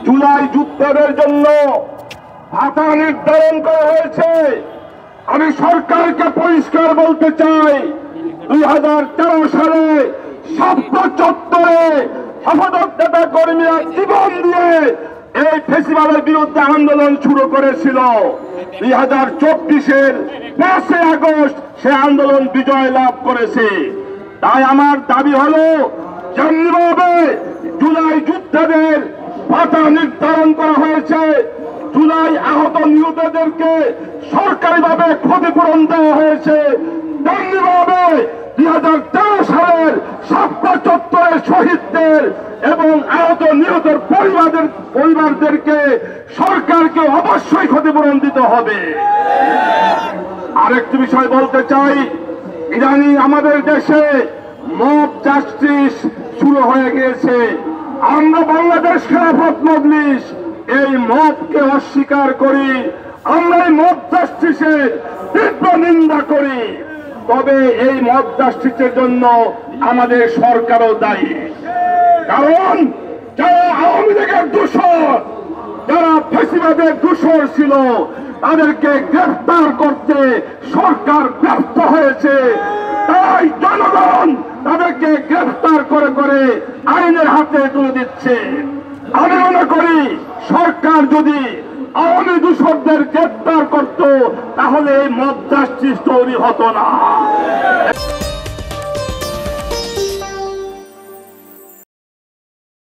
জুলাই যোদ্ধাদের জন্য ভাতা নির্ধারণ করা হয়েছে। আমি সরকারকে পরিষ্কার বলতে চাই, 2013 সালে শাপলা চত্বরে হেফাজত নেতা কর্মীরা জীবন দিয়ে এই ফেসিবাদের বিরুদ্ধে আন্দোলন শুরু করেছিল। 2024-এর 5 আগস্ট সে আন্দোলন বিজয় লাভ করেছে। তাই আমার দাবি হলো, যেমনিভাবে জুলাই যোদ্ধাদের ভাতা নির্ধারণ করা হয়েছে, জুলাই আহত নিহতদেরকে সরকারিভাবে ক্ষতিপূরণ দেওয়া হয়েছে, তেমনিভাবে 2013 সালের শাপলা চত্বরের শহীদদের এবং আহত নিহতের পরিবারদেরকে সরকারকে অবশ্যই ক্ষতিপূরণ দিতে হবে। আরেকটি বিষয় বলতে চাই, ইদানিং আমাদের দেশে মব জাস্টিস শুরু হয়ে গিয়েছে। আমরা বাংলাদেশ খেলাফত মজলিস এই মবকে অস্বীকার করি, আমরা এই মব জাস্টিসের তীব্র নিন্দা করি। তবে এই মব জাস্টিসের জন্য আমাদের সরকারও দায়ী, কারণ যারা আওয়ামী লীগের দূষর, যারা ফ্যাসিবাদের দূষর ছিল, তাদেরকে গ্রেফতার করতে সরকার ব্যর্থ হয়েছে। তাই জনগণ তাদেরকে গ্রেফতার করে করে আইনের হাতে তুলে দিচ্ছে। আমি মনে করি সরকার যদি আওয়ামী দূষরদের গ্রেফতার করত, তাহলে এই মব জাস্টিস তৈরি হতো না।